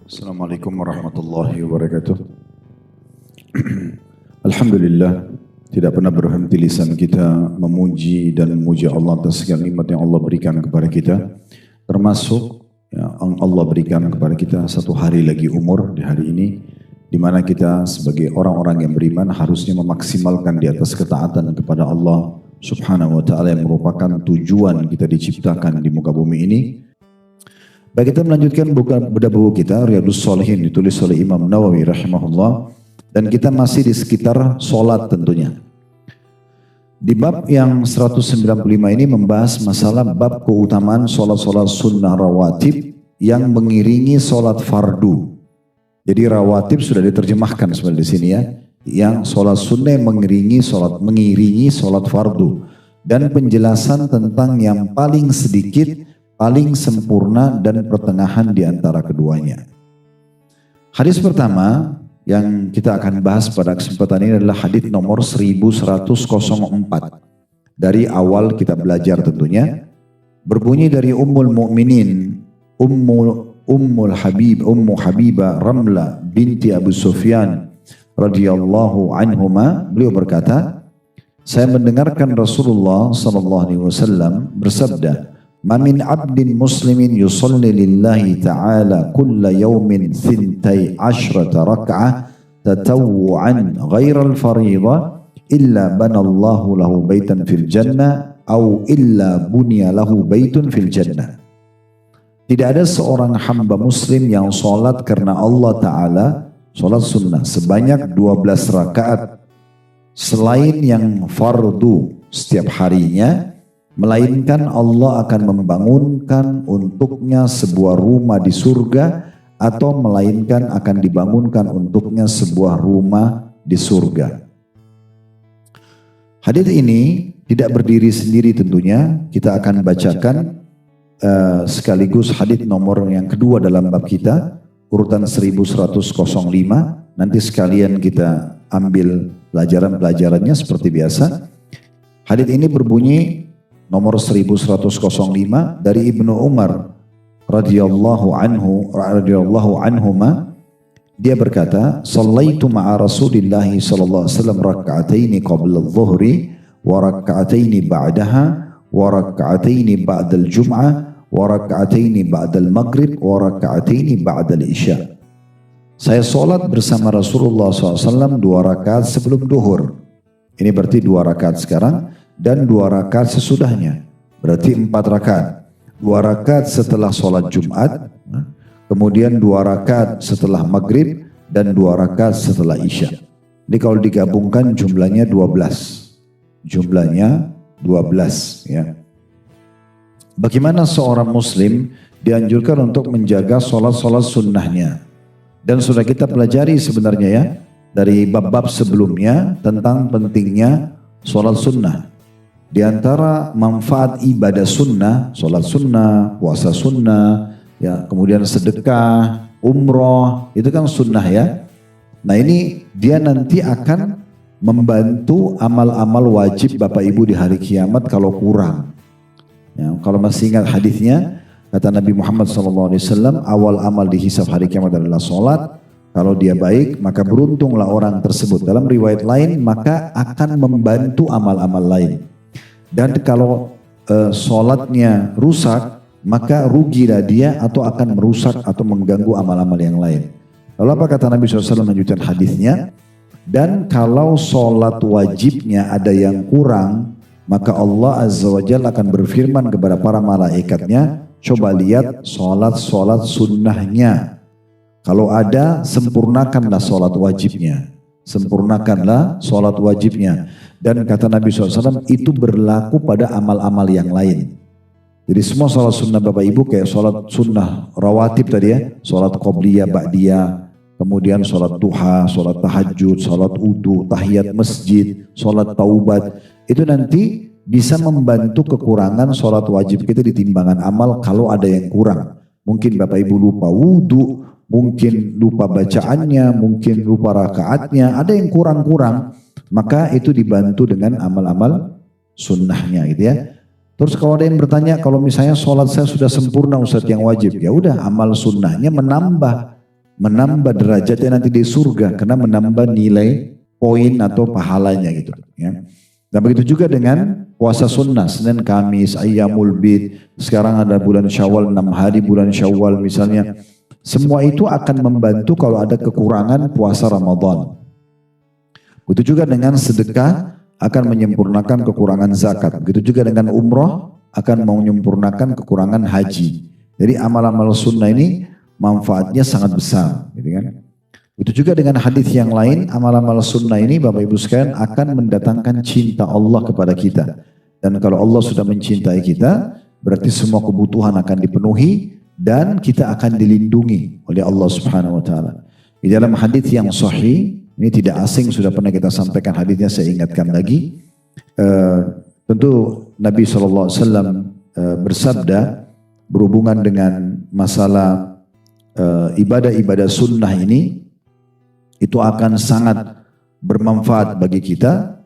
Assalamualaikum warahmatullahi wabarakatuh. Alhamdulillah, tidak pernah berhenti lisan kita memuji dan memuji Allah atas segala nikmat yang Allah berikan kepada kita. Termasuk yang Allah berikan kepada kita satu hari lagi umur di hari ini, di mana kita sebagai orang-orang yang beriman harusnya memaksimalkan di atas ketaatan kepada Allah Subhanahu wa ta'ala yang merupakan tujuan kita diciptakan di muka bumi ini. Baik, kita melanjutkan bedah buku kita Riyadhus Shalihin, ditulis oleh Imam Nawawi rahimahullah, dan kita masih di sekitar solat tentunya. Di bab yang 195 ini membahas masalah bab keutamaan solat-solat sunnah rawatib yang mengiringi solat fardu. Jadi rawatib sudah diterjemahkan sebenarnya di sini ya, yang solat sunnah yang mengiringi solat fardu, dan penjelasan tentang yang paling sedikit, paling sempurna dan pertengahan di antara keduanya. Hadis pertama yang kita akan bahas pada kesempatan ini adalah hadis nomor 1104. Dari awal kita belajar tentunya, berbunyi dari Ummul Mukminin Ummu Habibah Ramlah binti Abu Sufyan radhiyallahu anhuma, beliau berkata, saya mendengarkan Rasulullah sallallahu alaihi wasallam bersabda, "Ma min 'abdin muslimin yusalli lillahi ta'ala kulla yawmin 12 rak'ah tatawwu'an ghaira al-fariidha illa banallahu lahu baitan fil jannah aw illa bunya lahu baitun fil jannah." Tidak ada seorang hamba muslim yang sholat karena Allah Ta'ala, sholat sunnah sebanyak 12 rakaat selain yang fardu setiap harinya, melainkan Allah akan membangunkan untuknya sebuah rumah di surga, atau melainkan akan dibangunkan untuknya sebuah rumah di surga. Hadits ini tidak berdiri sendiri tentunya, kita akan bacakan sekaligus hadits nomor yang kedua dalam bab kita, urutan 1105, nanti sekalian kita ambil pelajaran-pelajarannya seperti biasa. Hadits ini berbunyi nomor 1105 dari Ibnu Umar radhiyallahu anhuma, dia berkata, "Shallaitu ma'a Rasulillah sallallahu alaihi wasallam rak'ataini qabla adh-dhuhri wa rak'ataini ba'daha wa rak'ataini ba'da al-jum'ah wa rak'ataini ba'da al-maghrib wa rak'ataini ba'da al-isya." Saya sholat bersama Rasulullah SAW 2 rakaat sebelum duhur. Ini berarti 2 rakaat sekarang, dan 2 rakaat sesudahnya, berarti 4 rakaat. 2 rakaat setelah sholat Jumat, kemudian 2 rakaat setelah maghrib, dan 2 rakaat setelah isya. Jadi kalau digabungkan jumlahnya 12. Jumlahnya 12 ya. Bagaimana seorang muslim dianjurkan untuk menjaga sholat-sholat sunnahnya. Dan sudah kita pelajari sebenarnya ya, dari bab-bab sebelumnya tentang pentingnya sholat sunnah. Di antara manfaat ibadah sunnah, sholat sunnah, puasa sunnah, ya, kemudian sedekah, umroh, itu kan sunnah ya. Nah ini dia nanti akan membantu amal-amal wajib Bapak Ibu di hari kiamat kalau kurang. Ya, kalau masih ingat hadisnya, kata Nabi Muhammad SAW, awal amal dihisab hari kiamat adalah sholat. Kalau dia baik, maka beruntunglah orang tersebut. Dalam riwayat lain, maka akan membantu amal-amal lain. Dan kalau sholatnya rusak, maka rugilah dia atau akan merusak atau mengganggu amal-amal yang lain. Lalu apa kata Nabi SAW melanjutkan hadisnya? Dan kalau sholat wajibnya ada yang kurang, maka Allah Azza wa Jalla akan berfirman kepada para malaikatnya, coba lihat sholat-sholat sunnahnya. Kalau ada, sempurnakanlah sholat wajibnya. Sempurnakanlah sholat wajibnya. Dan kata Nabi SAW, itu berlaku pada amal-amal yang lain. Jadi semua sholat sunnah Bapak Ibu, kayak sholat sunnah rawatib tadi ya, sholat qobliyah, ba'diyah, kemudian sholat duha, sholat tahajud, sholat wudu, tahiyat masjid, sholat taubat, itu nanti bisa membantu kekurangan sholat wajib kita di timbangan amal kalau ada yang kurang. Mungkin Bapak Ibu lupa wudu, mungkin lupa bacaannya, mungkin lupa rakaatnya, ada yang kurang-kurang, maka itu dibantu dengan amal-amal sunnahnya gitu ya. Terus kalau ada yang bertanya, kalau misalnya sholat saya sudah sempurna Ustadz yang wajib, ya udah amal sunnahnya menambah menambah derajatnya nanti di surga karena menambah nilai poin atau pahalanya gitu ya. Dan begitu juga dengan puasa sunnah, Senin, Kamis, Ayyamul Bid, sekarang ada bulan Syawal, 6 hari bulan Syawal misalnya. Semua itu akan membantu kalau ada kekurangan puasa Ramadan. Begitu juga dengan sedekah akan menyempurnakan kekurangan zakat. Begitu juga dengan umroh akan menyempurnakan kekurangan haji. Jadi amal-amal sunnah ini manfaatnya sangat besar, gitu kan? Itu juga dengan hadis yang lain, amal-amal sunnah ini Bapak Ibu sekalian akan mendatangkan cinta Allah kepada kita. Dan kalau Allah sudah mencintai kita, berarti semua kebutuhan akan dipenuhi dan kita akan dilindungi oleh Allah Subhanahu wa taala. Di dalam hadis yang sahih, ini tidak asing, sudah pernah kita sampaikan hadisnya, saya ingatkan lagi. Tentu Nabi SAW bersabda berhubungan dengan masalah ibadah-ibadah sunnah ini, itu akan sangat bermanfaat bagi kita.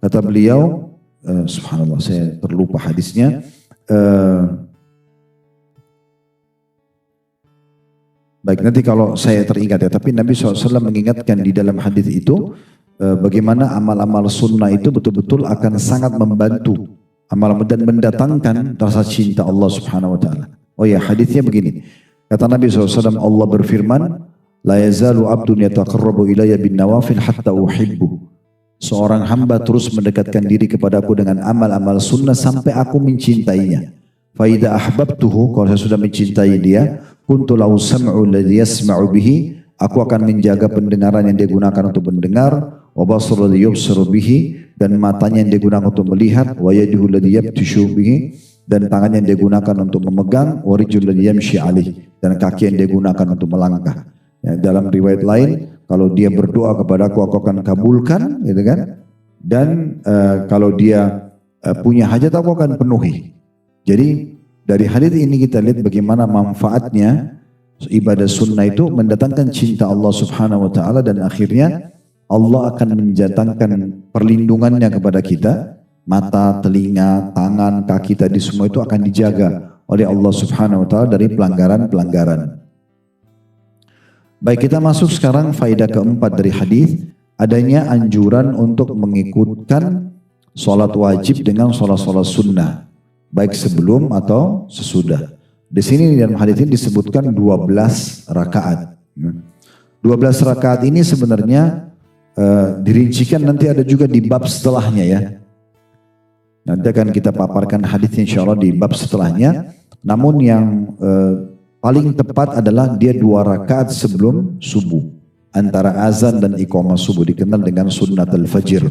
Kata beliau, subhanallah saya terlupa hadisnya. Baik, nanti kalau saya teringat ya. Tapi Nabi SAW mengingatkan di dalam hadis itu bagaimana amal-amal sunnah itu betul-betul akan sangat membantu amal dan mendatangkan rasa cinta Allah Subhanahu Wa Taala. Oh ya, hadisnya begini. Kata Nabi SAW, Allah berfirman, la yazalu abdun yataqarrabu ilayya bin nawafil hatta uhibbu. Seorang hamba terus mendekatkan diri kepadaku dengan amal-amal sunnah sampai aku mencintainya. Fa idza ahbabtuhu, kalau saya sudah mencintai dia, kuntu lahu sam'u alladhi yasma'u bihi, aku akan menjaga pendengaran yang dia gunakan untuk mendengar, wa basara alladhi yubsiru bihi, dan matanya yang dia gunakan untuk melihat, wa yaduhu alladhi yabtishu bihi, dan tangannya yang dia gunakan untuk memegang, wa rijluhu alladhi yamshi alaihi, dan kaki yang dia gunakan untuk melangkah. Ya, dalam riwayat lain, kalau dia berdoa kepadaku, aku akan kabulkan, gitu kan? Dan kalau dia punya hajat, aku akan penuhi. Jadi dari hadis ini kita lihat bagaimana manfaatnya ibadah sunnah itu mendatangkan cinta Allah Subhanahu Wa Taala, dan akhirnya Allah akan menjatahkan perlindungannya kepada kita. Mata, telinga, tangan, kaki tadi semua itu akan dijaga oleh Allah Subhanahu Wa Taala dari pelanggaran-pelanggaran. Baik, kita masuk sekarang faedah keempat dari hadis, adanya anjuran untuk mengikutkan sholat wajib dengan sholat-sholat sunnah, baik sebelum atau sesudah. Di sini dalam hadis ini disebutkan 12 rakaat. 12 rakaat ini sebenarnya dirincikan nanti ada juga di bab setelahnya ya. Nanti akan kita paparkan hadisnya insyaallah di bab setelahnya. Namun yang paling tepat adalah dia 2 rakaat sebelum subuh. Antara azan dan iqamah subuh, dikenal dengan sunnatul fajr.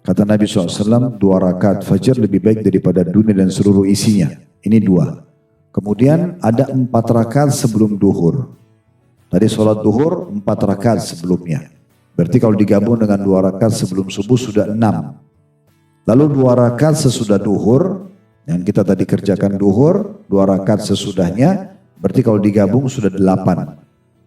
Kata Nabi SAW, 2 rakaat fajr lebih baik daripada dunia dan seluruh isinya. Ini 2. Kemudian ada 4 rakaat sebelum duhur. Tadi sholat duhur 4 rakaat sebelumnya. Berarti kalau digabung dengan 2 rakaat sebelum subuh sudah 6. Lalu 2 rakaat sesudah duhur, yang kita tadi kerjakan duhur, 2 rakaat sesudahnya, berarti kalau digabung sudah 8.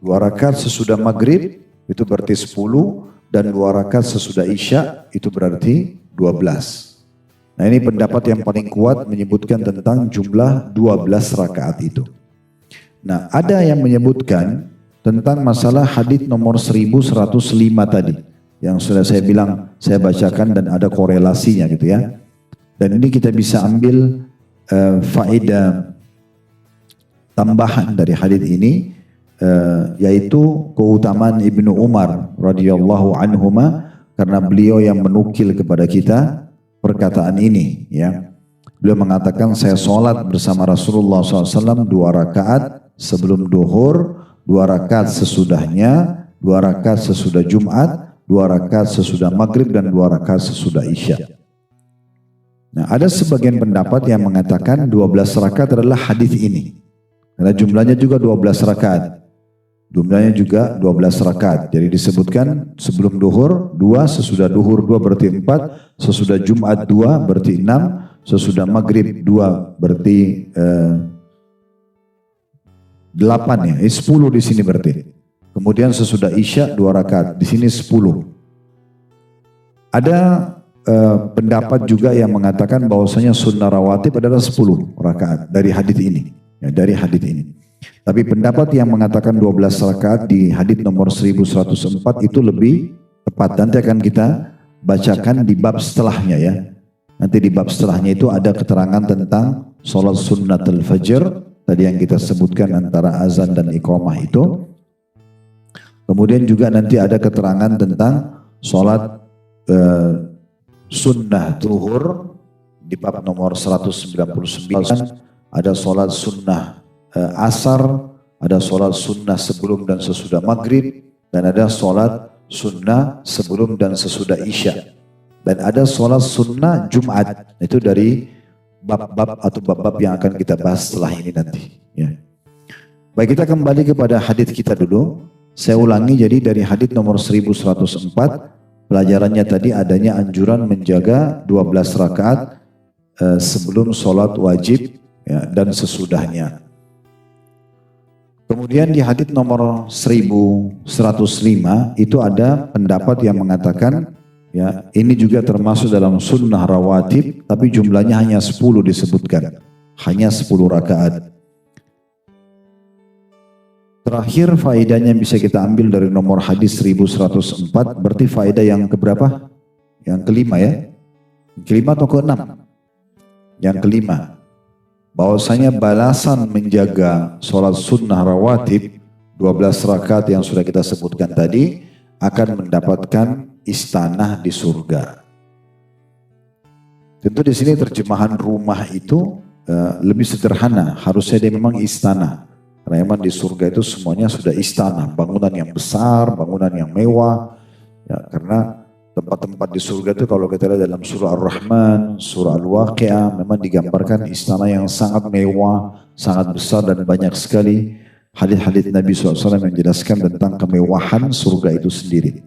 2 rakaat sesudah maghrib itu berarti 10, dan 2 rakaat sesudah isya itu berarti 12. Nah ini pendapat yang paling kuat menyebutkan tentang jumlah 12 rakaat itu. Nah ada yang menyebutkan tentang masalah hadits nomor 1105 tadi, yang sudah saya bilang, saya bacakan dan ada korelasinya gitu ya. Dan ini kita bisa ambil faedah tambahan dari hadits ini, yaitu keutamaan Ibnu Umar radhiyallahu anhuma, karena beliau yang menukil kepada kita perkataan ini ya. Beliau mengatakan, saya sholat bersama Rasulullah SAW 2 rakaat sebelum duhur, 2 rakaat sesudahnya, 2 rakaat sesudah Jumat, 2 rakaat sesudah maghrib, dan 2 rakaat sesudah isya. Nah ada sebagian pendapat yang mengatakan 12 rakaat adalah hadis ini, karena jumlahnya juga 12 rakaat. Jumlahnya juga 12 rakaat. Jadi disebutkan sebelum duhur 2, sesudah duhur 2 berarti 4, sesudah Jumat 2 berarti 6, sesudah maghrib 2 berarti 8 ya. 10 di sini berarti. Kemudian sesudah isya 2 rakaat. Di sini 10. Ada pendapat juga yang mengatakan bahwasanya sunnah rawatib adalah 10 rakaat dari hadis ini. Ya, dari hadis ini. Tapi pendapat yang mengatakan 12 rakaat di hadits nomor 1104 itu lebih tepat. Nanti akan kita bacakan di bab setelahnya ya. Nanti di bab setelahnya itu ada keterangan tentang sholat sunnatul fajr. Tadi yang kita sebutkan antara azan dan iqamah itu. Kemudian juga nanti ada keterangan tentang sholat sunnah zuhur di bab nomor 199. Ada sholat sunnah asar, ada sholat sunnah sebelum dan sesudah maghrib, dan ada sholat sunnah sebelum dan sesudah isya. Dan ada sholat sunnah Jumat, itu dari bab-bab atau bab-bab yang akan kita bahas setelah ini nanti. Ya. Baik, kita kembali kepada hadits kita dulu. Saya ulangi, jadi dari hadits nomor 1104, pelajarannya tadi adanya anjuran menjaga 12 rakaat sebelum sholat wajib ya, dan sesudahnya. Kemudian di hadits nomor 1105 itu ada pendapat yang mengatakan ya, ini juga termasuk dalam sunnah rawatib, tapi jumlahnya hanya 10 disebutkan, hanya 10 rakaat. Terakhir faedahnya bisa kita ambil dari nomor hadis 1104, berarti faedah yang keberapa? Yang kelima ya? Kelima atau keenam? Yang kelima. Bahwasanya balasan menjaga sholat sunnah rawatib 12 rakaat yang sudah kita sebutkan tadi akan mendapatkan istanah di surga. Tentu di sini terjemahan rumah itu lebih sederhana, harusnya dia memang istana. Karena memang di surga itu semuanya sudah istana, bangunan yang besar, bangunan yang mewah. Ya, karena tempat-tempat di surga itu kalau kita lihat dalam surah Ar-Rahman, surah Al-Waqi'ah, memang digambarkan istana yang sangat mewah, sangat besar dan banyak sekali hadits-hadits Nabi SAW yang menjelaskan tentang kemewahan surga itu sendiri.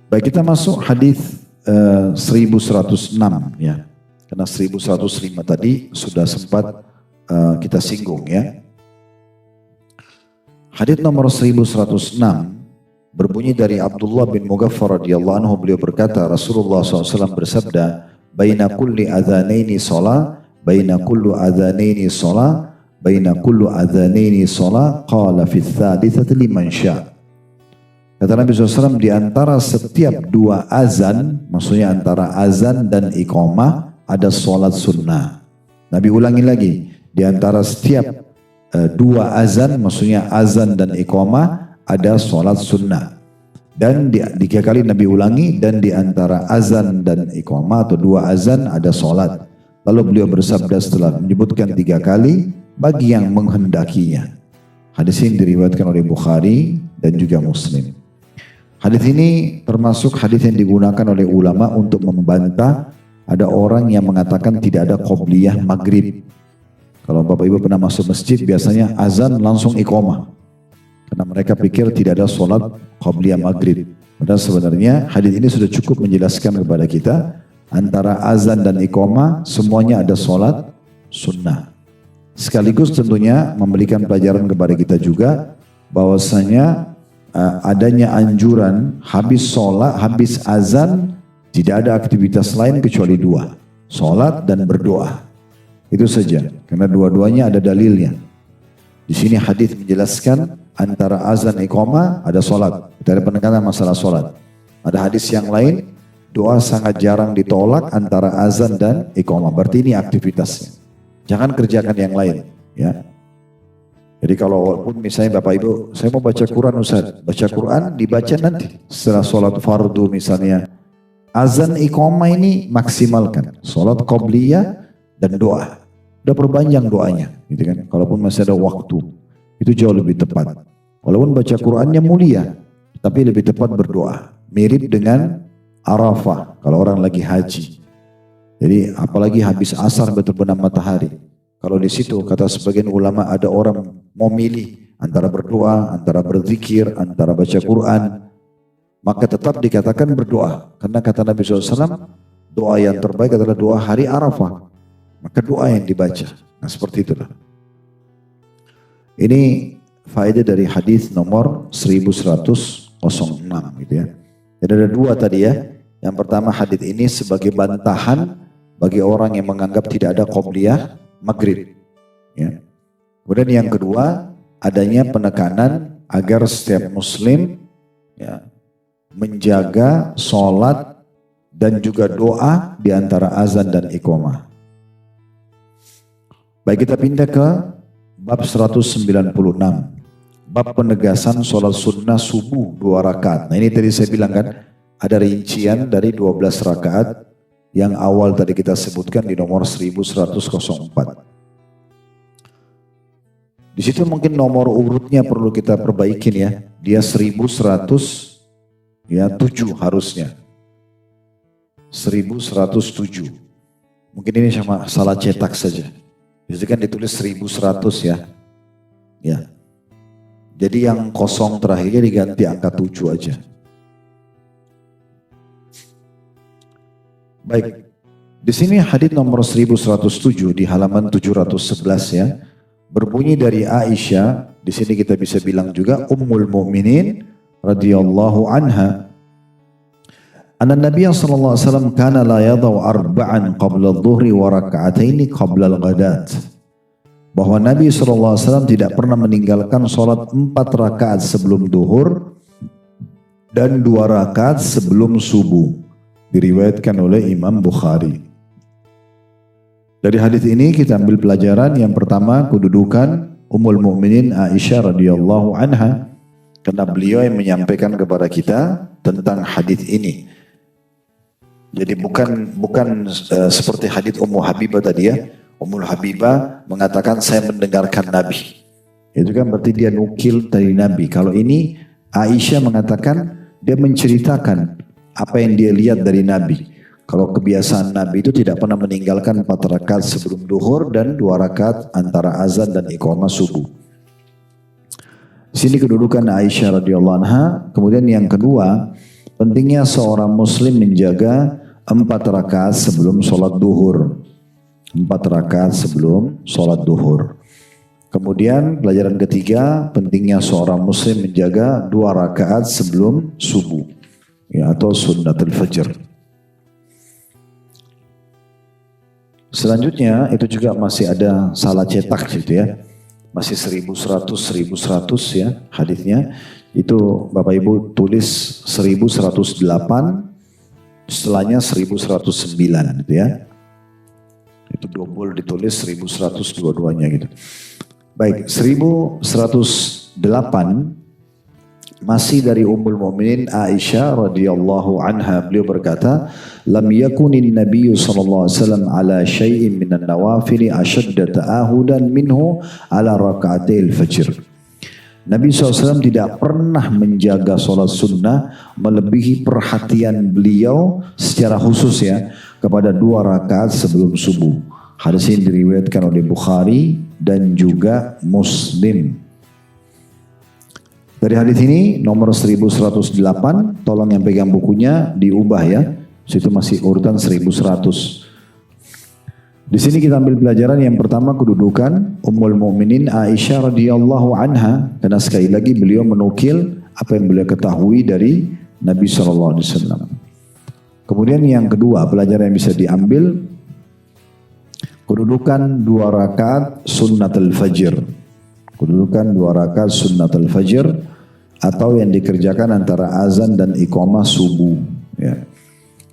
Baik, kita masuk hadits 1106 ya. Karena 1105 tadi sudah sempat kita singgung ya. Hadits nomor 1106 berbunyi dari Abdullah bin Mughaffar radhiyallahu anhu, beliau berkata Rasulullah SAW bersabda, "Baina kulli adzanaini shalah, baina kullu adzanaini shalah, baina kullu adzanaini shalah, qala fi tsalitsati liman syaa." Kata Nabi SAW, di antara setiap dua azan, maksudnya antara azan dan iqamah ada sholat sunnah. Nabi ulangi lagi, di antara setiap dua azan, maksudnya azan dan iqamah ada sholat sunnah. Dan tiga kali Nabi ulangi, dan di antara azan dan iqamah atau dua azan ada sholat. Lalu beliau bersabda setelah menyebutkan 3 kali, bagi yang menghendakinya. Hadis ini diriwayatkan oleh Bukhari dan juga Muslim. Hadis ini termasuk hadis yang digunakan oleh ulama untuk membantah ada orang yang mengatakan tidak ada qobliyah maghrib. Kalau Bapak Ibu pernah masuk masjid, biasanya azan langsung iqamah. Karena mereka pikir tidak ada sholat qobliyah maghrib. Padahal sebenarnya hadis ini sudah cukup menjelaskan kepada kita, antara azan dan iqamah semuanya ada sholat sunnah. Sekaligus tentunya memberikan pelajaran kepada kita juga, bahwasanya adanya anjuran habis sholat, habis azan, tidak ada aktivitas lain kecuali 2, sholat dan berdoa. Itu saja, karena dua-duanya ada dalilnya. Di sini hadis menjelaskan antara azan dan iqamah ada sholat. Kita ada penekanan masalah sholat. Ada hadis yang lain, doa sangat jarang ditolak antara azan dan iqamah. Berarti ini aktivitasnya. Jangan kerjakan yang lain. Ya. Jadi kalau walaupun misalnya Bapak Ibu, saya mau baca Quran Ustaz. Baca Quran dibaca nanti setelah sholat fardu misalnya. Azan iqamah ini maksimalkan. Sholat qobliyah dan doa. Udah perpanjang doanya, gitu kan. Kalaupun masih ada waktu, itu jauh lebih tepat. Walaupun baca Qurannya mulia, tapi lebih tepat berdoa. Mirip dengan Arafah, kalau orang lagi haji. Jadi apalagi habis asar berterbenam matahari. Kalau di situ kata sebagian ulama ada orang mau milih antara berdoa, antara berzikir, antara baca Quran, maka tetap dikatakan berdoa. Karena kata Nabi SAW, doa yang terbaik adalah doa hari Arafah. Maka doa yang dibaca. Nah seperti itulah. Ini faedah dari hadis nomor 1106 gitu ya. Jadi ada 2 tadi ya. Yang pertama hadis ini sebagai bantahan bagi orang yang menganggap tidak ada qobliyah maghrib. Ya. Kemudian yang kedua, adanya penekanan agar setiap muslim ya, menjaga sholat dan juga doa di antara azan dan iqamah. Baik, kita pindah ke bab 196. Bab penegasan sholat sunnah subuh 2 rakaat. Nah ini tadi saya bilang kan, ada rincian dari 12 rakaat yang awal tadi kita sebutkan di nomor 1104. Di situ mungkin nomor urutnya perlu kita perbaikin ya. Dia 1107 harusnya. 1107. Mungkin ini sama salah cetak saja. Jadi kan ditulis 1100 ya. Ya. Jadi yang kosong terakhirnya diganti angka 7 aja. Baik. Di sini hadis nomor 1107 di halaman 711 ya. Berbunyi dari Aisyah, di sini kita bisa bilang juga Ummul Mukminin radhiyallahu anha. Anna Nabiy sallallahu alaihi wasallam kana la yadau arba'an qabla adh-dhuhri wa rak'ataini qabla al-ghadat. Bahwa Nabi sallallahu alaihi wasallam tidak pernah meninggalkan salat 4 rakaat sebelum duhur dan 2 rakaat sebelum subuh. Diriwayatkan oleh Imam Bukhari. Dari hadis ini kita ambil pelajaran yang pertama, kedudukan Ummul Mukminin Aisyah radhiyallahu anha, karena beliau yang menyampaikan kepada kita tentang hadis ini. Jadi bukan seperti hadis Ummu Habibah tadi ya. Ummu Habibah mengatakan saya mendengarkan Nabi. Itu kan berarti dia nukil dari Nabi. Kalau ini Aisyah mengatakan dia menceritakan apa yang dia lihat dari Nabi. Kalau kebiasaan Nabi itu tidak pernah meninggalkan 4 rakaat sebelum duhur dan 2 rakaat antara azan dan iqamah subuh. Di sini kedudukan Aisyah radhiyallahu anha. Kemudian yang kedua, pentingnya seorang muslim menjaga 4 rakaat sebelum sholat duhur. 4 rakaat sebelum sholat duhur. Kemudian pelajaran ketiga, pentingnya seorang muslim menjaga 2 rakaat sebelum subuh, ya, atau sunnatul fajr. Selanjutnya itu juga masih ada salah cetak gitu ya. Masih 1100 ya hadisnya. Itu Bapak Ibu tulis 1108, setelahnya 1109 gitu ya. Itu double ditulis 1122-nya gitu. Baik, 1108 masih dari Ummul Mukminin Aisyah radhiyallahu anha. Beliau berkata, "Lam yakunin Nabiy sallallahu alaihi wasallam ala syai'in minan nawafil ashadda ta'ahudan minhu ala raka'atil fajr." Nabi SAW tidak pernah menjaga sholat sunnah melebihi perhatian beliau secara khusus ya kepada 2 rakaat sebelum subuh. Hadis ini diriwayatkan oleh Bukhari dan juga Muslim. Dari hadis ini nomor 1108, tolong yang pegang bukunya diubah ya. Situ masih urutan 1100. Di sini kita ambil pelajaran yang pertama, kedudukan Ummul Mukminin Aisyah radhiyallahu anha, karena sekali lagi beliau menukil apa yang beliau ketahui dari Nabi sallallahu alaihi wasallam. Kemudian yang kedua, pelajaran yang bisa diambil, kedudukan 2 rakaat sunnatul fajr. Kedudukan 2 rakaat sunnatul fajr atau yang dikerjakan antara azan dan iqamah subuh ya.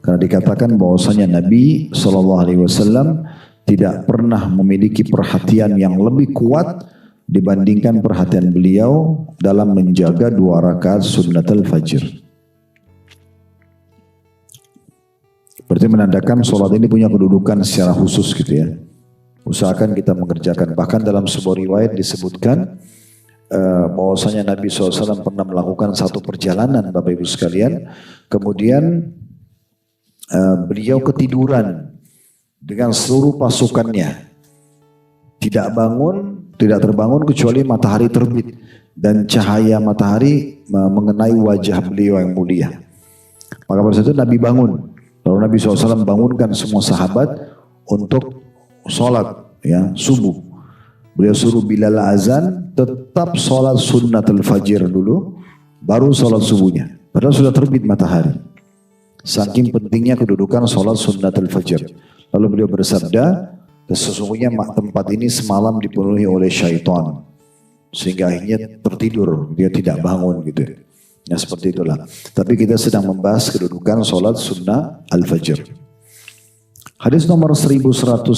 Karena dikatakan bahwasanya Nabi SAW tidak pernah memiliki perhatian yang lebih kuat dibandingkan perhatian beliau dalam menjaga 2 rakaat sunnatul fajr. Berarti menandakan sholat ini punya kedudukan secara khusus gitu ya. Usahakan kita mengerjakan. Bahkan dalam sebuah riwayat disebutkan bahwasanya Nabi SAW pernah melakukan satu perjalanan Bapak Ibu sekalian. Kemudian beliau ketiduran dengan seluruh pasukannya. Tidak terbangun kecuali matahari terbit. Dan cahaya matahari mengenai wajah beliau yang mulia. Maka pada saat itu Nabi bangun. Lalu Nabi SAW bangunkan semua sahabat untuk sholat ya, subuh. Beliau suruh Bilal azan, tetap sholat sunnatul fajr dulu, baru sholat subuhnya. Padahal sudah terbit matahari. Saking pentingnya kedudukan sholat sunnatul fajr. Lalu beliau bersabda, Sesungguhnya tempat ini semalam dipenuhi oleh syaitan, sehingga akhirnya tertidur, dia tidak bangun gitu. Ya seperti itulah. Tapi kita sedang membahas kedudukan solat sunnah al-fajr. Hadis nomor 1109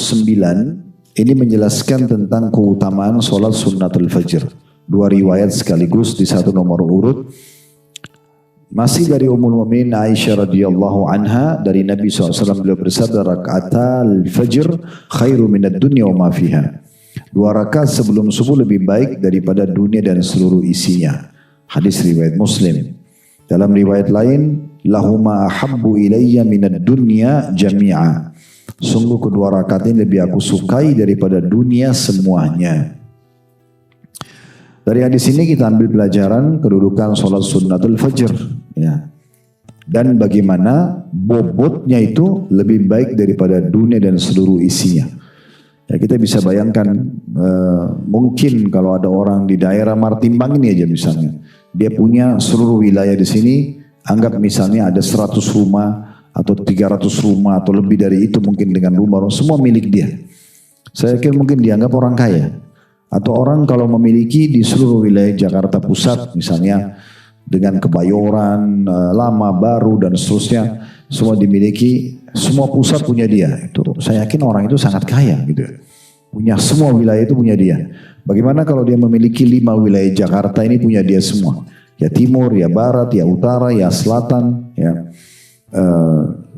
ini menjelaskan tentang keutamaan solat sunnah al-fajr. Dua riwayat sekaligus di satu nomor urut. Masih dari Ummul Mukminin Aisyah radhiyallahu anha, dari Nabi SAW beliau bersabda, raka'atal fajr khairu minad dunya wa ma fiha. 2 rakaat sebelum subuh lebih baik daripada dunia dan seluruh isinya. Hadis riwayat Muslim. Dalam riwayat lain, lahuma ahabbu ilayya minad dunya jami'a. Sungguh kedua rakaat ini lebih aku sukai daripada dunia semuanya. Dari hadis ini kita ambil pelajaran kedudukan sholat sunnatul fajr, ya. Dan bagaimana bobotnya itu lebih baik daripada dunia dan seluruh isinya. Ya, kita bisa bayangkan mungkin kalau ada orang di daerah Martimbang ini aja misalnya, dia punya seluruh wilayah di sini, anggap misalnya ada 100 rumah atau 300 rumah atau lebih dari itu mungkin dengan rumah, semua milik dia. Saya kira mungkin dianggap orang kaya. Atau orang kalau memiliki di seluruh wilayah Jakarta Pusat misalnya dengan Kebayoran, Lama, Baru dan seterusnya, semua dimiliki, semua pusat punya dia. Itu saya yakin orang itu sangat kaya gitu. Punya semua wilayah itu punya dia. Bagaimana kalau dia memiliki 5 wilayah Jakarta ini punya dia semua? Ya timur, ya barat, ya utara, ya selatan, ya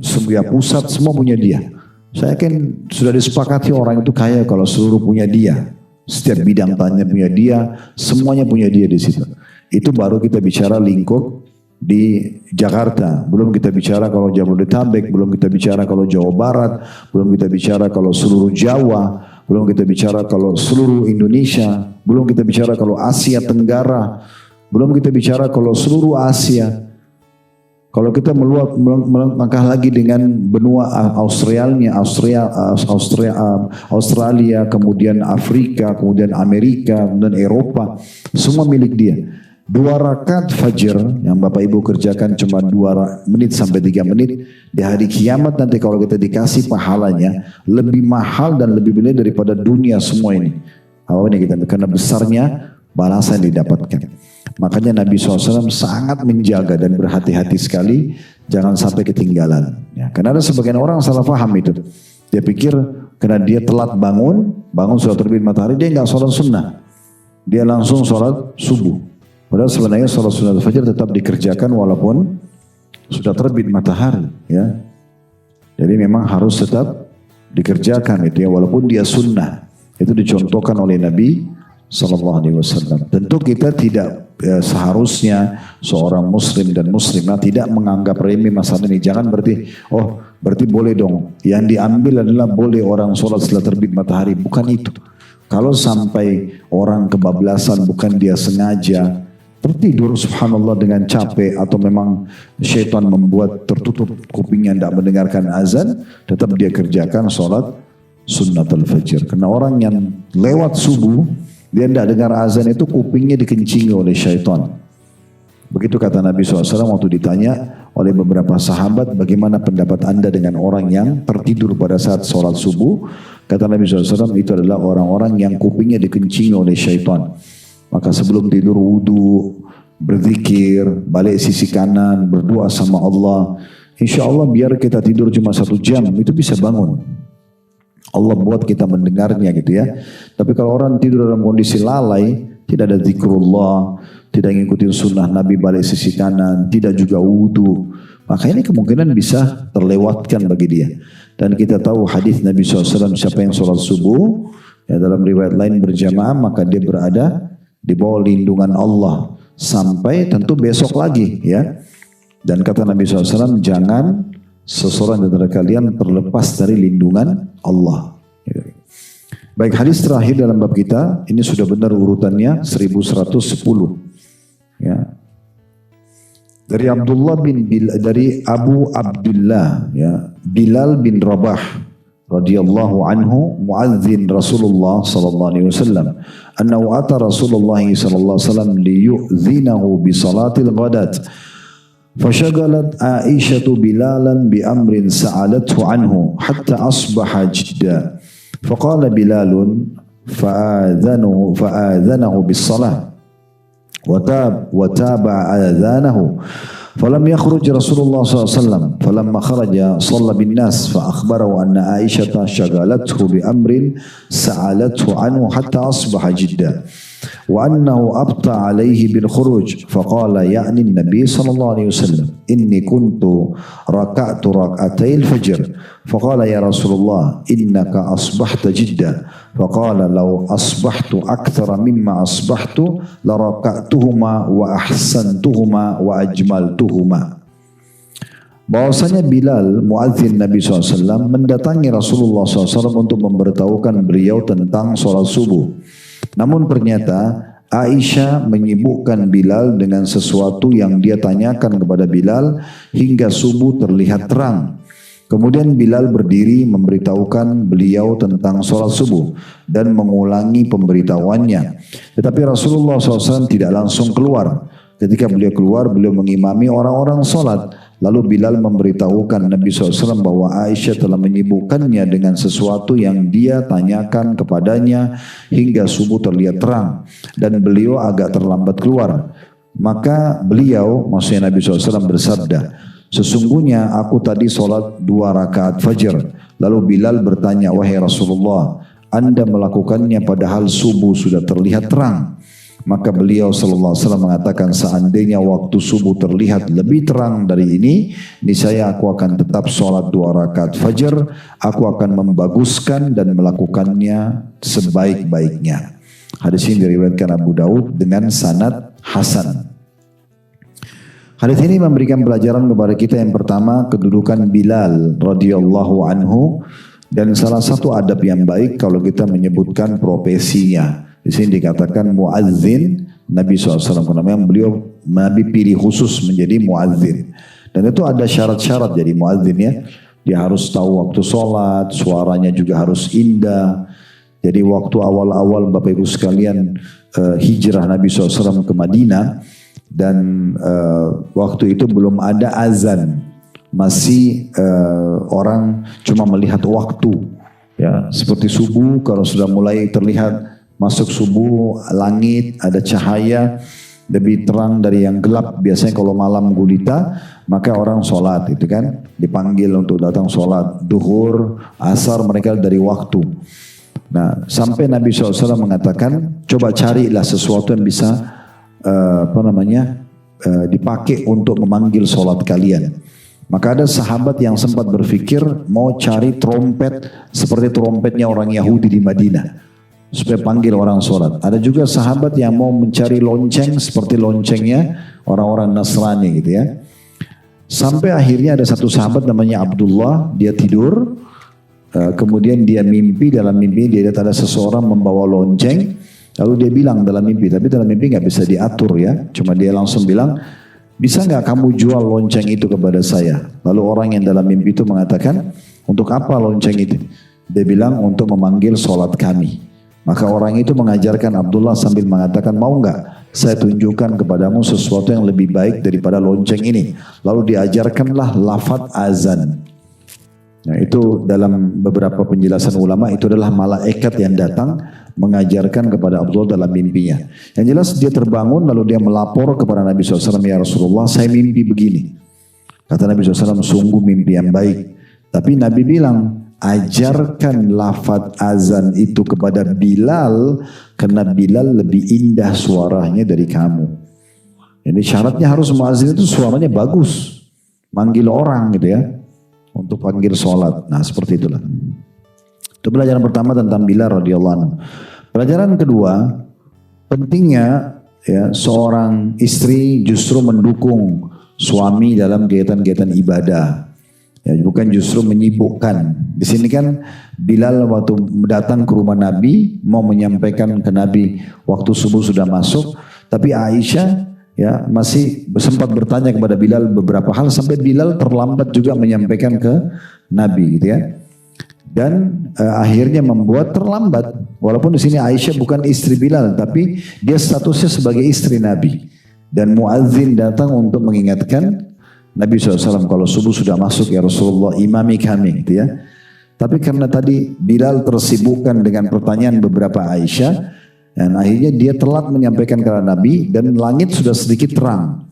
sebuah pusat, semua punya dia. Saya yakin sudah disepakati orang itu kaya kalau seluruh punya dia. Setiap bidang tanya punya dia, semuanya punya dia di situ. Itu baru kita bicara lingkup di Jakarta. Belum kita bicara kalau Jabodetabek, belum kita bicara kalau Jawa Barat, belum kita bicara kalau seluruh Jawa, belum kita bicara kalau seluruh Indonesia, belum kita bicara kalau Asia Tenggara, belum kita bicara kalau seluruh Asia. Kalau kita melangkah lagi dengan benua Australia, kemudian Afrika, kemudian Amerika, kemudian Eropa, semua milik dia. 2 rakaat fajar yang Bapak Ibu kerjakan cuma 2 menit sampai 3 menit, di hari kiamat nanti kalau kita dikasih pahalanya lebih mahal dan lebih besar daripada dunia semua ini. Awalnya kita karena besarnya balasan didapatkan. Makanya Nabi SAW sangat menjaga dan berhati-hati sekali jangan sampai ketinggalan. Ya, karena ada sebagian orang salah paham itu. Dia pikir karena dia telat bangun sudah terbit matahari, dia nggak sholat sunnah. Dia langsung sholat subuh. Padahal sebenarnya sholat sunnah fajar tetap dikerjakan walaupun sudah terbit matahari. Ya. Jadi memang harus tetap dikerjakan itu ya, walaupun dia sunnah. Itu dicontohkan oleh Nabi SAW. Tentu kita tidak seharusnya seorang muslim dan muslimah tidak menganggap remeh masalah ini. Jangan berarti boleh dong. Yang diambil adalah boleh orang sholat setelah terbit matahari. Bukan itu. Kalau sampai orang kebablasan bukan dia sengaja tertidur subhanallah dengan capek atau memang syaitan membuat tertutup kupingnya tidak mendengarkan azan, tetap dia kerjakan sholat sunnatul fajr. Karena orang yang lewat subuh dia tidak dengar azan itu kupingnya dikencingi oleh syaitan. Begitu kata Nabi SAW waktu ditanya oleh beberapa sahabat, bagaimana pendapat anda dengan orang yang tertidur pada saat sholat subuh? Kata Nabi SAW, itu adalah orang-orang yang kupingnya dikencingi oleh syaitan. Maka sebelum tidur wudu, berzikir, balik sisi kanan, berdoa sama Allah. Insya Allah biar kita tidur cuma 1 jam, itu bisa bangun. Allah buat kita mendengarnya gitu ya. Tapi kalau orang tidur dalam kondisi lalai, tidak ada zikrullah, tidak ngikutin sunnah Nabi balik sisi kanan, tidak juga wudu, maka ini kemungkinan bisa terlewatkan bagi dia. Dan kita tahu hadis Nabi SAW, siapa yang sholat subuh, ya dalam riwayat lain berjamaah, maka dia berada di bawah lindungan Allah sampai tentu besok lagi ya. Dan kata Nabi SAW, jangan seseorang dari kalian terlepas dari lindungan Allah. Baik, hadis terakhir dalam bab kita, ini sudah benar urutannya 1110. Ya. Dari Abu Abdullah ya, Bilal bin Rabah radhiyallahu anhu muadzin Rasulullah sallallahu alaihi wasallam annahu ata Rasulullah sallallahu alaihi wasallam liyu'dzinahu bi salatil ghadat فشغلت عائشة بلالا بأمر سألته عنه حتى أصبح جدا Faqala Bilalun fa'adhanahu bis-salah وتابع آذانه فلم يخرج رسول الله صلى الله عليه وسلم فلما خرج صلى بالناس فأخبره أن عائشة شغلته بأمر سألته عنه حتى أصبح جدا وأنه أبطأ عليه بالخروج فقال يعني النبي صلى الله عليه وسلم إني كنت ركعت ركعتي الفجر فقال يا رسول الله إنك أصبحت جدا فقال لو أصبحت أكثر مما أصبحت لركعتهما وأحسنتهما وأجملتهما. Bahwasanya Bilal, muadzin Nabi SAW, mendatangi Rasulullah SAW untuk memberitahukan beliau tentang sholat subuh. Namun ternyata Aisyah menyibukkan Bilal dengan sesuatu yang dia tanyakan kepada Bilal hingga subuh terlihat terang. Kemudian Bilal berdiri memberitahukan beliau tentang sholat subuh dan mengulangi pemberitahuannya. Tetapi Rasulullah SAW tidak langsung keluar. Ketika beliau keluar, beliau mengimami orang-orang sholat. Lalu Bilal memberitahukan Nabi SAW bahwa Aisyah telah menyibukkannya dengan sesuatu yang dia tanyakan kepadanya hingga subuh terlihat terang. Dan beliau agak terlambat keluar. Maka beliau, maksudnya Nabi SAW bersabda, sesungguhnya aku tadi sholat 2 rakaat fajar. Lalu Bilal bertanya, wahai Rasulullah, Anda melakukannya padahal subuh sudah terlihat terang. Maka beliau sallallahu alaihi wasallam mengatakan, seandainya waktu subuh terlihat lebih terang dari ini, niscaya aku akan tetap sholat 2 rakaat fajar. Aku akan membaguskan dan melakukannya sebaik-baiknya. Hadis ini diriwayatkan Abu Daud dengan sanad hasan. Hadis ini memberikan pelajaran kepada kita yang pertama, kedudukan Bilal radhiyallahu anhu, dan salah satu adab yang baik kalau kita menyebutkan profesinya. Di sini dikatakan muadzin Nabi SAW, karena memang beliau Nabi pilih khusus menjadi muadzin. Dan itu ada syarat-syarat jadi muadzin ya. Dia harus tahu waktu sholat, suaranya juga harus indah. Jadi waktu awal-awal Bapak Ibu sekalian hijrah Nabi SAW ke Madinah, dan waktu itu belum ada azan, masih orang cuma melihat waktu ya, seperti subuh kalau sudah mulai terlihat masuk subuh, langit ada cahaya lebih terang dari yang gelap. Biasanya kalau malam gulita maka orang sholat itu kan, dipanggil untuk datang sholat duhur, asar, mereka dari waktu. Nah sampai Nabi SAW mengatakan, coba carilah sesuatu yang bisa dipakai untuk memanggil sholat kalian. Maka ada sahabat yang sempat berpikir mau cari trompet seperti trompetnya orang Yahudi di Madinah supaya panggil orang sholat. Ada juga sahabat yang mau mencari lonceng seperti loncengnya orang-orang Nasrani gitu ya. Sampai akhirnya ada satu sahabat namanya Abdullah, dia tidur, kemudian dia mimpi, dalam mimpi dia lihat ada seseorang membawa lonceng. Lalu dia bilang dalam mimpi, tapi dalam mimpi nggak bisa diatur ya. Cuma dia langsung bilang, bisa nggak kamu jual lonceng itu kepada saya? Lalu orang yang dalam mimpi itu mengatakan, untuk apa lonceng itu? Dia bilang untuk memanggil sholat kami. Maka orang itu mengajarkan Abdullah sambil mengatakan, mau nggak saya tunjukkan kepadamu sesuatu yang lebih baik daripada lonceng ini? Lalu diajarkanlah lafaz azan. Nah itu dalam beberapa penjelasan ulama itu adalah malaikat yang datang mengajarkan kepada Abdullah dalam mimpinya. Yang jelas dia terbangun lalu dia melapor kepada Nabi SAW, ya Rasulullah saya mimpi begini. Kata Nabi SAW, sungguh mimpi yang baik. Tapi Nabi bilang, ajarkan lafaz azan itu kepada Bilal, karena Bilal lebih indah suaranya dari kamu. Jadi syaratnya harus muadzin itu suaranya bagus, manggil orang gitu ya, untuk panggil sholat. Nah seperti itulah. Itu pelajaran pertama tentang Bilal radhiyallahu anhu. Pelajaran kedua, pentingnya ya seorang istri justru mendukung suami dalam kegiatan-kegiatan ibadah. Ya, bukan justru menyibukkan. Di sini kan Bilal waktu datang ke rumah Nabi mau menyampaikan ke Nabi waktu subuh sudah masuk, tapi Aisyah ya masih sempat bertanya kepada Bilal beberapa hal sampai Bilal terlambat juga menyampaikan ke Nabi gitu ya. Dan akhirnya membuat terlambat. Walaupun di sini Aisyah bukan istri Bilal, tapi dia statusnya sebagai istri Nabi. Dan muadzin datang untuk mengingatkan Nabi SAW kalau subuh sudah masuk ya Rasulullah, imami kami gitu ya. Tapi karena tadi Bilal tersibukkan dengan pertanyaan beberapa Aisyah, dan akhirnya dia telat menyampaikan kepada Nabi dan langit sudah sedikit terang.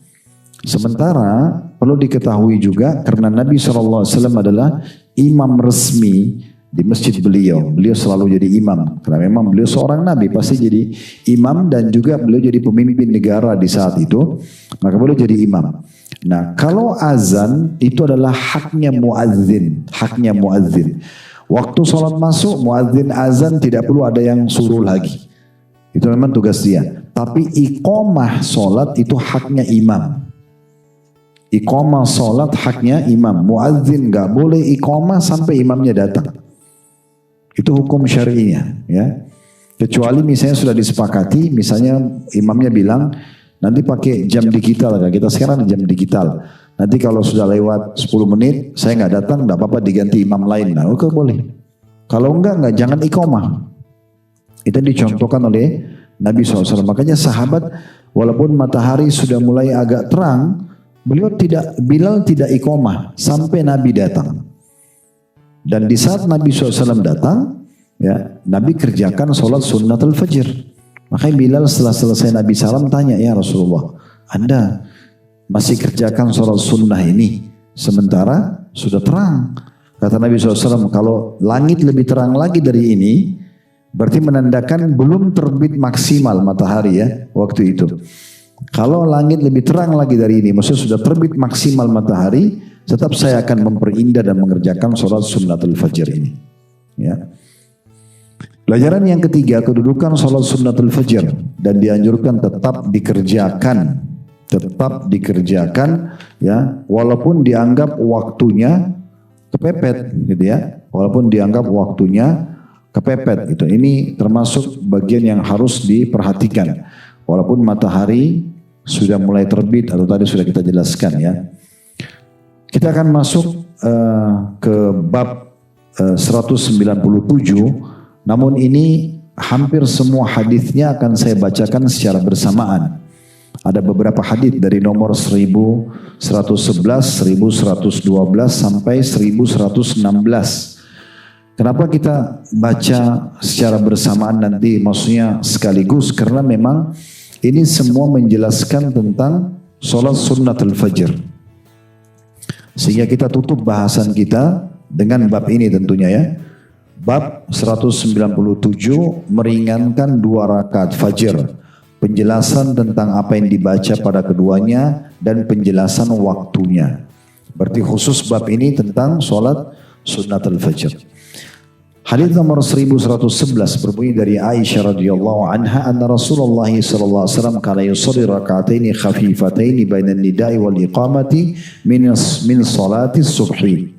Sementara perlu diketahui juga karena Nabi SAW adalah imam resmi di masjid beliau. Beliau selalu jadi imam karena memang beliau seorang Nabi, pasti jadi imam, dan juga beliau jadi pemimpin negara di saat itu, maka beliau jadi imam. Nah, kalau azan itu adalah haknya muadzin, haknya muadzin. Waktu sholat masuk, muadzin azan tidak perlu ada yang suruh lagi. Itu memang tugas dia. Tapi iqamah sholat itu haknya imam. Iqamah sholat haknya imam. Muadzin nggak boleh iqamah sampai imamnya datang. Itu hukum syari'inya, ya. Kecuali misalnya sudah disepakati, misalnya imamnya bilang nanti pakai jam digital, kan kita sekarang jam digital. Nanti kalau sudah lewat 10 menit saya nggak datang, nggak apa-apa diganti imam lain. Nah, oke boleh. Kalau enggak jangan iqamah. Itu dicontohkan oleh Nabi SAW. Makanya sahabat walaupun matahari sudah mulai agak terang, Bilal tidak iqamah sampai Nabi datang. Dan di saat Nabi SAW datang, ya, Nabi kerjakan sholat sunnatul fajr. Makanya Bilal setelah selesai Nabi SAW tanya, ya Rasulullah, Anda masih kerjakan sholat sunnah ini sementara sudah terang. Kata Nabi SAW, kalau langit lebih terang lagi dari ini, berarti menandakan belum terbit maksimal matahari, ya, waktu itu. Kalau langit lebih terang lagi dari ini, maksudnya sudah terbit maksimal matahari, tetap saya akan memperindah dan mengerjakan sholat sunnatul fajr ini. Ya. Pelajaran yang ketiga, kedudukan sholat sunnatul fajr dan dianjurkan tetap dikerjakan, ya, walaupun dianggap waktunya kepepet, gitu ya, walaupun dianggap waktunya kepepet, gitu. Ini termasuk bagian yang harus diperhatikan, walaupun matahari sudah mulai terbit atau tadi sudah kita jelaskan, ya. Kita akan masuk ke bab 197. Namun ini hampir semua hadisnya akan saya bacakan secara bersamaan. Ada beberapa hadis dari nomor 1111, 1112 sampai 1116. Kenapa kita baca secara bersamaan nanti, maksudnya sekaligus, karena memang ini semua menjelaskan tentang sholat sunnatul fajr. Sehingga kita tutup bahasan kita dengan bab ini tentunya, ya. Bab 197 meringankan 2 rakaat fajr. Penjelasan tentang apa yang dibaca pada keduanya dan penjelasan waktunya. Berarti khusus bab ini tentang sholat sunnatul fajr. Hadis nomor 1111 berbunyi dari Aisyah radhiyallahu anha anna Rasulullah sallallahu alaihi wasallam kana yusalli rak'ataini khafifataini bainan nida'i wal iqamati min salati subhi.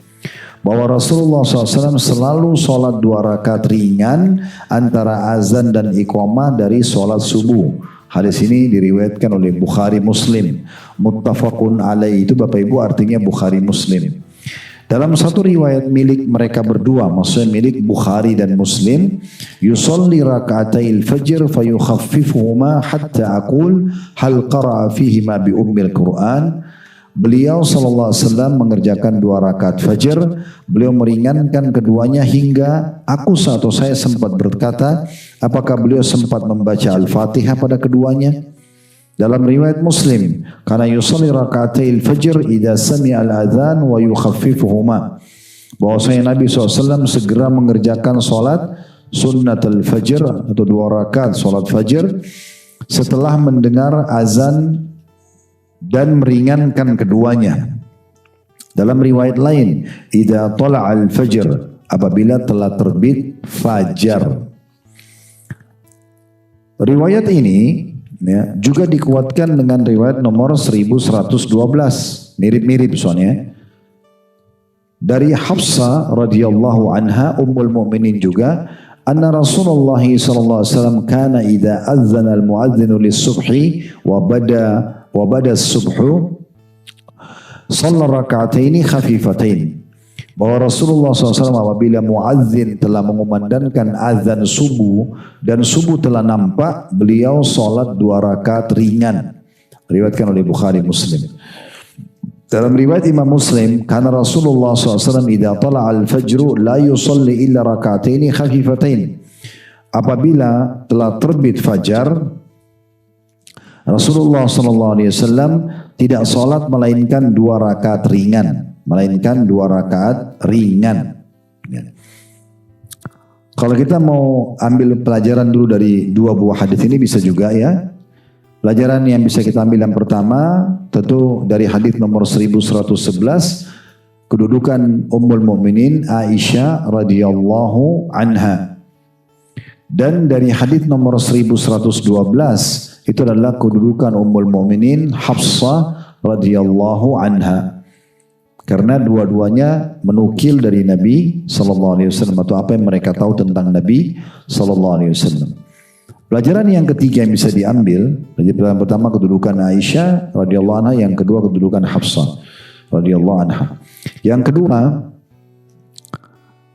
Bahwa Rasulullah SAW selalu sholat 2 rakaat ringan antara azan dan iqamah dari sholat subuh. Hadis ini diriwayatkan oleh Bukhari Muslim. Muttafaqun alaih, itu Bapak Ibu artinya Bukhari Muslim. Dalam satu riwayat milik mereka berdua, maksudnya milik Bukhari dan Muslim, yusalli raka'atail fajr fayukhaffifuhuma hatta aqul hal qara'a fihima bi ummil Qur'an. Beliau SAW mengerjakan 2 rakaat fajr. Beliau meringankan keduanya hingga saya sempat berkata, apakah beliau sempat membaca Al-Fatihah pada keduanya? Dalam riwayat Muslim, karena yusalli raka'atail fajr idza sami'a al-adzan wa yukhaffifuhuma. Bahwasanya Nabi SAW segera mengerjakan salat sunnatul fajr atau 2 rakaat salat fajr setelah mendengar azan dan meringankan keduanya. Dalam riwayat lain, idza tala'al fajr, apabila telah terbit fajar. Riwayat ini, ya, juga dikuatkan dengan riwayat nomor 1112, mirip-mirip soalnya. Dari Hafsah radhiyallahu anha ummul mukminin juga, anna Rasulullah sallallahu alaihi wasallam kana idza adzana al-muadzinu lis-subhi wa bada as-subhu shalla rak'ataini khafifatain. Bahwa Rasulullah SAW apabila muadzin telah mengumandangkan azan subuh dan subuh telah nampak, beliau salat 2 rakaat ringan. Diriwayatkan oleh Bukhari Muslim. Dalam riwayat Imam Muslim, karena Rasulullah SAW idza tala'a al-fajru la yusalli illa rak'ataini khafifatain. Apabila telah terbit fajar, Rasulullah SAW tidak salat melainkan 2 rakaat ringan, Ya. Kalau kita mau ambil pelajaran dulu dari 2 buah hadis ini bisa juga ya. Pelajaran yang bisa kita ambil yang pertama tentu dari hadis nomor 1111, kedudukan Ummul Mukminin Aisyah radhiyallahu anha. Dan dari hadis nomor 1112 itu adalah kedudukan Ummul Mukminin Hafsah radhiyallahu anha. Karena dua-duanya menukil dari Nabi sallallahu alaihi wasallam atau apa yang mereka tahu tentang Nabi sallallahu alaihi wasallam. Pelajaran yang ketiga yang bisa diambil, pelajaran pertama kedudukan Aisyah radhiyallahu anha, yang kedua kedudukan Hafsah radhiyallahu anha. Yang kedua,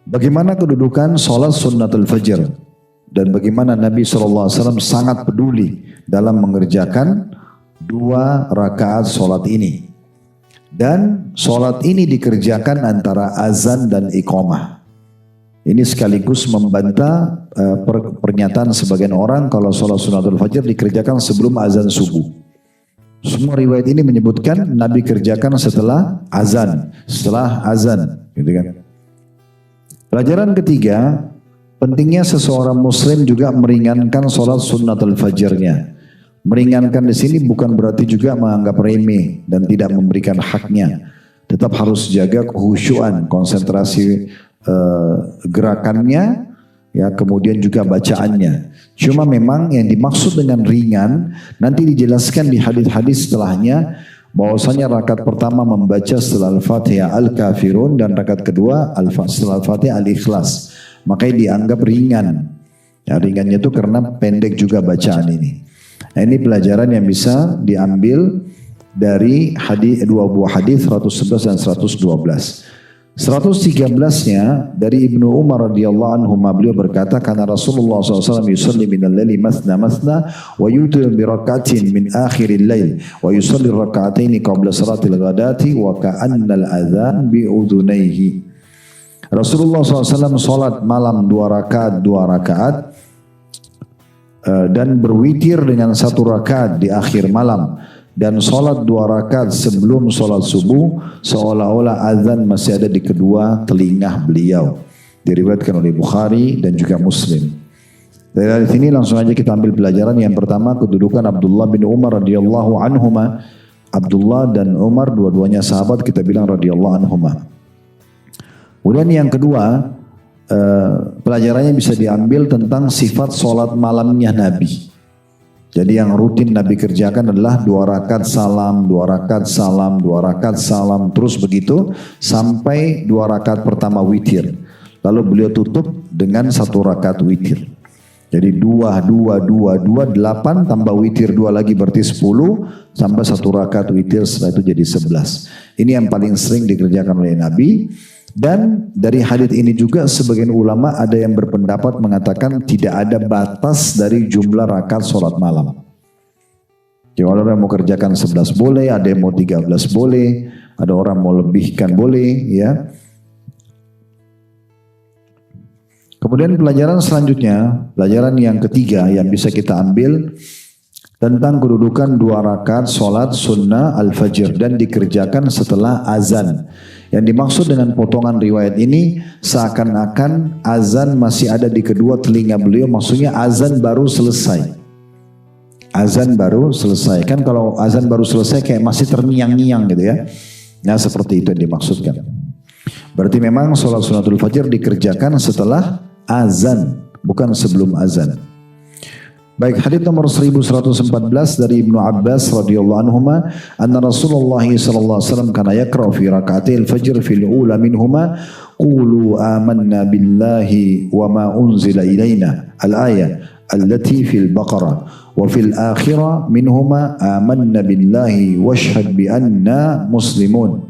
bagaimana kedudukan salat sunnatul fajr dan bagaimana Nabi SAW sangat peduli dalam mengerjakan 2 rakaat salat ini. Dan salat ini dikerjakan antara azan dan iqamah. Ini sekaligus membantah pernyataan sebagian orang kalau salat sunnatul fajr dikerjakan sebelum azan subuh. Semua riwayat ini menyebutkan Nabi kerjakan setelah azan, gitu kan. Pelajaran ketiga, pentingnya seseorang muslim juga meringankan salat sunnatul fajrnya. Meringankan di sini bukan berarti juga menganggap remeh dan tidak memberikan haknya. Tetap harus jaga khusyuan, konsentrasi gerakannya, ya, kemudian juga bacaannya. Cuma memang yang dimaksud dengan ringan nanti dijelaskan di hadis-hadis setelahnya, bahwasanya rakaat pertama membaca setelah Al-Fatihah Al-Kafirun dan rakaat kedua setelah Al-Fatihah Al-Ikhlas. Makanya dianggap ringan. Ya, ringannya itu karena pendek juga bacaan ini. Nah, ini pelajaran yang bisa diambil dari hadis 2 buah hadis 111 dan 112. 113-nya dari Ibnu Umar radhiyallahu anhu, beliau berkata, karena Rasulullah SAW yusalli minal laili masna wa yutir bi rak'atin min akhiril lail wa yusalli rak'ataini qabla salatil ghadati wa ka'annal adzan bi udhunaihi. Rasulullah SAW salat malam 2 rakaat dan berwitir dengan 1 rakaat di akhir malam, dan sholat 2 rakaat sebelum sholat subuh, seolah-olah azan masih ada di kedua telinga beliau. Diriwayatkan oleh Bukhari dan juga Muslim. Dari sini langsung aja kita ambil pelajaran. Yang pertama, kedudukan Abdullah bin Umar radhiyallahu anhuma. Abdullah dan Umar dua-duanya sahabat, kita bilang radhiyallahu anhuma. Kemudian yang kedua, pelajarannya bisa diambil tentang sifat sholat malamnya Nabi. Jadi yang rutin Nabi kerjakan adalah 2 rakaat salam, 2 rakaat salam, 2 rakaat salam, terus begitu sampai 2 rakaat pertama witir. Lalu beliau tutup dengan 1 rakaat witir. Jadi 2, 8 tambah witir 2 lagi berarti 10 sampai 1 rakaat witir, setelah itu jadi 11. Ini yang paling sering dikerjakan oleh Nabi. Dan dari hadits ini juga sebagian ulama ada yang berpendapat mengatakan tidak ada batas dari jumlah rakaat sholat malam. Jadi ada yang mau kerjakan 11 boleh, ada yang mau 13 boleh, ada orang mau lebihkan boleh, ya. Kemudian pelajaran selanjutnya, pelajaran yang ketiga yang bisa kita ambil tentang kedudukan 2 rakaat sholat sunnah al-fajr dan dikerjakan setelah azan. Yang dimaksud dengan potongan riwayat ini seakan-akan azan masih ada di kedua telinga beliau, maksudnya azan baru selesai. Azan baru selesai. Kan kalau azan baru selesai kayak masih terngiang-ngiang gitu ya. Nah, seperti itu yang dimaksudkan. Berarti memang sholat sunnatul fajr dikerjakan setelah azan, bukan sebelum azan. Baik, hadits nomor 1114 dari Ibnu Abbas radhiyallahu anhuma, anna Rasulullah sallallahu alaihi wasallam kana yaqra fi rak'atil fajr fil ula minhuma qulu amanna billahi wa ma unzila ilaina al-ayah allati fil Baqarah wa fil akhirah minhuma amanna billahi washhad bi anna muslimun.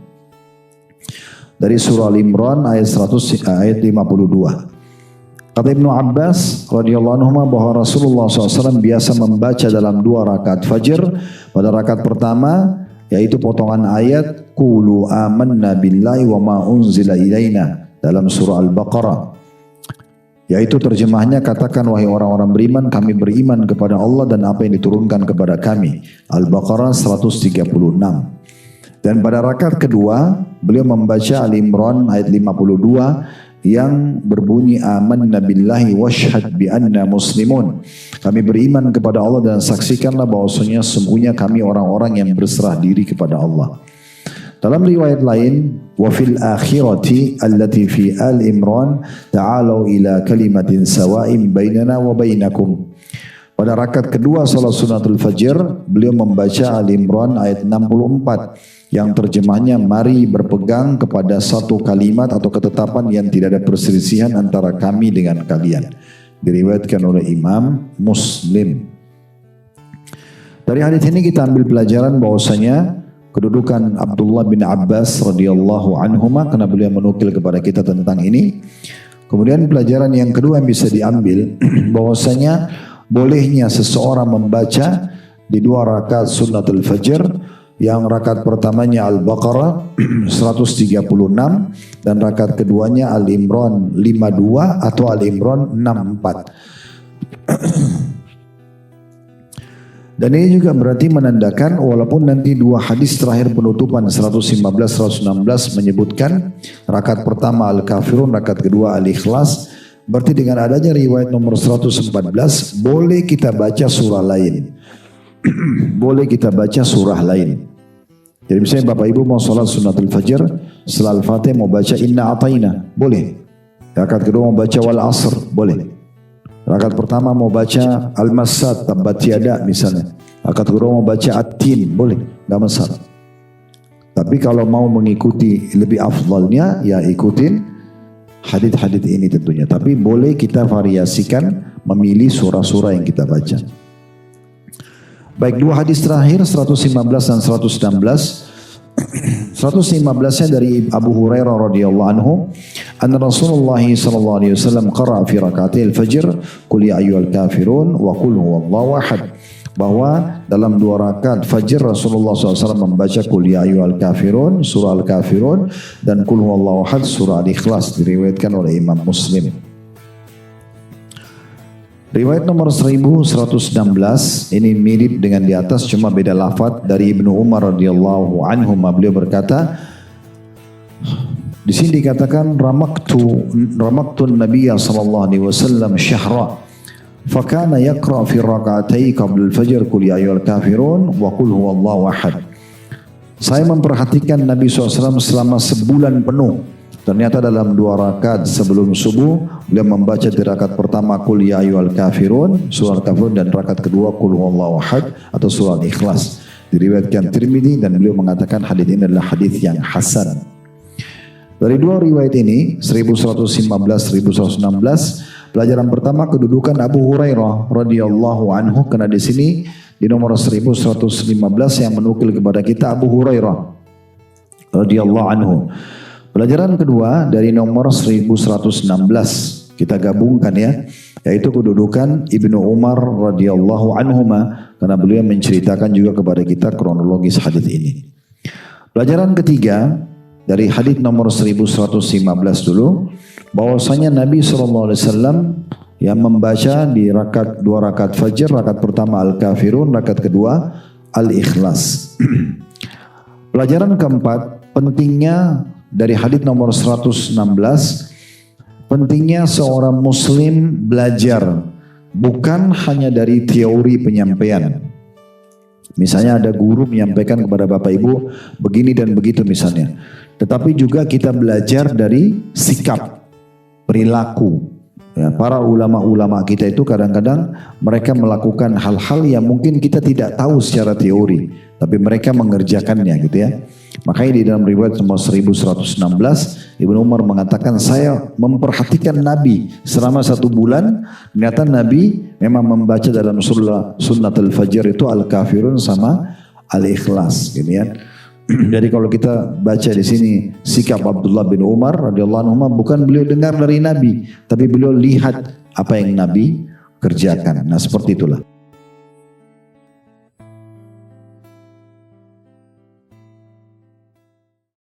Dari surah Al-Imran ayat 52. Kata Ibnu Abbas radhiyallahu anhu bahwa Rasulullah SAW biasa membaca dalam 2 rakaat fajr. Pada rakaat pertama yaitu potongan ayat qulu amanna billahi wa ma unzila ilaina dalam surah Al-Baqarah. Yaitu terjemahnya, katakan wahai orang-orang beriman, kami beriman kepada Allah dan apa yang diturunkan kepada kami. Al-Baqarah 136. Dan pada rakaat kedua beliau membaca Al-Imran ayat 52 yang berbunyi amanna billahi washhad bi anna muslimun. Kami beriman kepada Allah dan saksikanlah bahwasanya sesungguhnya kami orang-orang yang berserah diri kepada Allah. Dalam riwayat lain, wa fil akhirati allati fi al-Imran ta'alu ila kalimatin sawa'in bainana wa bainakum. Pada rakaat kedua salat sunnatul fajr, beliau membaca Al-Imran ayat 64 yang terjemahnya, mari berpegang kepada satu kalimat atau ketetapan yang tidak ada perselisihan antara kami dengan kalian. Diriwayatkan oleh Imam Muslim. Dari hadis ini kita ambil pelajaran bahwasanya kedudukan Abdullah bin Abbas radhiyallahu anhuma, karena beliau menukil kepada kita tentang ini. Kemudian pelajaran yang kedua yang bisa diambil bahwasanya bolehnya seseorang membaca di 2 rakaat sunnatul fajr, yang rakaat pertamanya Al-Baqarah 136 dan rakaat keduanya Al-Imran 52 atau Al-Imran 64. Dan ini juga berarti menandakan walaupun nanti 2 hadis terakhir penutupan 115-116 menyebutkan rakaat pertama Al-Kafirun, rakaat kedua Al-Ikhlas, berarti dengan adanya riwayat nomor 114 boleh kita baca surah lain. Boleh kita baca surah lain. Jadi misalnya Bapak Ibu mau sholat sunnatul fajr, setelah Al-Fatihah mau baca Inna Atayna, boleh. Rakaat kedua mau baca Wal Asr, boleh. Rakaat pertama mau baca Al-Masad, Tabbat Yada misalnya. Rakaat kedua mau baca At-Tin, boleh, enggak masalah. Tapi kalau mau mengikuti lebih afdalnya, ya ikutin hadits-hadits ini tentunya. Tapi boleh kita variasikan, memilih surah-surah yang kita baca. Baik, 2 hadis terakhir 115 dan 116. 115-nya dari Abu Hurairah radhiyallahu anhu, anna Rasulullah sallallahu alaihi wasallam qara'a fi raka'atil fajr qul ya ayyuhal kafirun wa qul huwallahu ahad. Bahwa dalam 2 rakaat fajr Rasulullah SAW membaca qul ya ayyuhal kafirun, surah Al-Kafirun, dan qul huwallahu ahad, surah Al-Ikhlas, diriwayatkan oleh Imam Muslim. Riwayat nomor 1116 ini mirip dengan di atas, cuma beda lafaz. Dari Ibnu Umar radhiyallahu anhu, beliau berkata, di sini dikatakan ramaktu Nabiyya sallallahu alaihi wasallam syahra fakana yaqra fi rak'atay qabla al-fajr qul ya ayyuhal kafirun wa qul huwallahu ahad. Saya memperhatikan Nabi SAW selama sebulan penuh. Ternyata dalam 2 rakaat sebelum subuh beliau membaca di rakaat pertama qul ya ayyuhal kafirun, surah Al-Kafirun, dan rakaat kedua qul huwallahu ahad atau surah Al-Ikhlas. Diriwayatkan Tirmidzi dan beliau mengatakan hadis ini adalah hadis yang hasan. Dari 2 riwayat ini 1115-1116, pelajaran pertama kedudukan Abu Hurairah radhiyallahu anhu, karena di sini di nomor 1115 yang menukil kepada kita Abu Hurairah radhiyallahu anhu. Pelajaran kedua dari nomor 1116 kita gabungkan ya, yaitu kedudukan Ibnu Umar radhiyallahu anhuma, karena beliau menceritakan juga kepada kita kronologis hadis ini. Pelajaran ketiga dari hadis nomor 1115 dulu, bahwasanya Nabi SAW yang membaca di 2 rakaat fajr, rakaat pertama Al-Kafirun, rakaat kedua Al-Ikhlas. Pelajaran keempat, pentingnya dari hadits nomor 116, pentingnya seorang muslim belajar bukan hanya dari teori penyampaian. Misalnya ada guru menyampaikan kepada Bapak Ibu begini dan begitu misalnya, tetapi juga kita belajar dari sikap, perilaku. Ya, para ulama-ulama kita itu kadang-kadang mereka melakukan hal-hal yang mungkin kita tidak tahu secara teori, tapi mereka mengerjakannya gitu ya. Makanya di dalam riwayat nomor 1116 Ibnu Umar mengatakan, saya memperhatikan Nabi selama 1 bulan, ternyata Nabi memang membaca dalam sunnatul fajr itu Al-Kafirun sama Al-Ikhlas gitu ya. Jadi kalau kita baca di sini sikap Abdullah bin Umar radhiyallahu anhu, bukan beliau dengar dari Nabi, tapi beliau lihat apa yang Nabi kerjakan. Nah seperti itulah.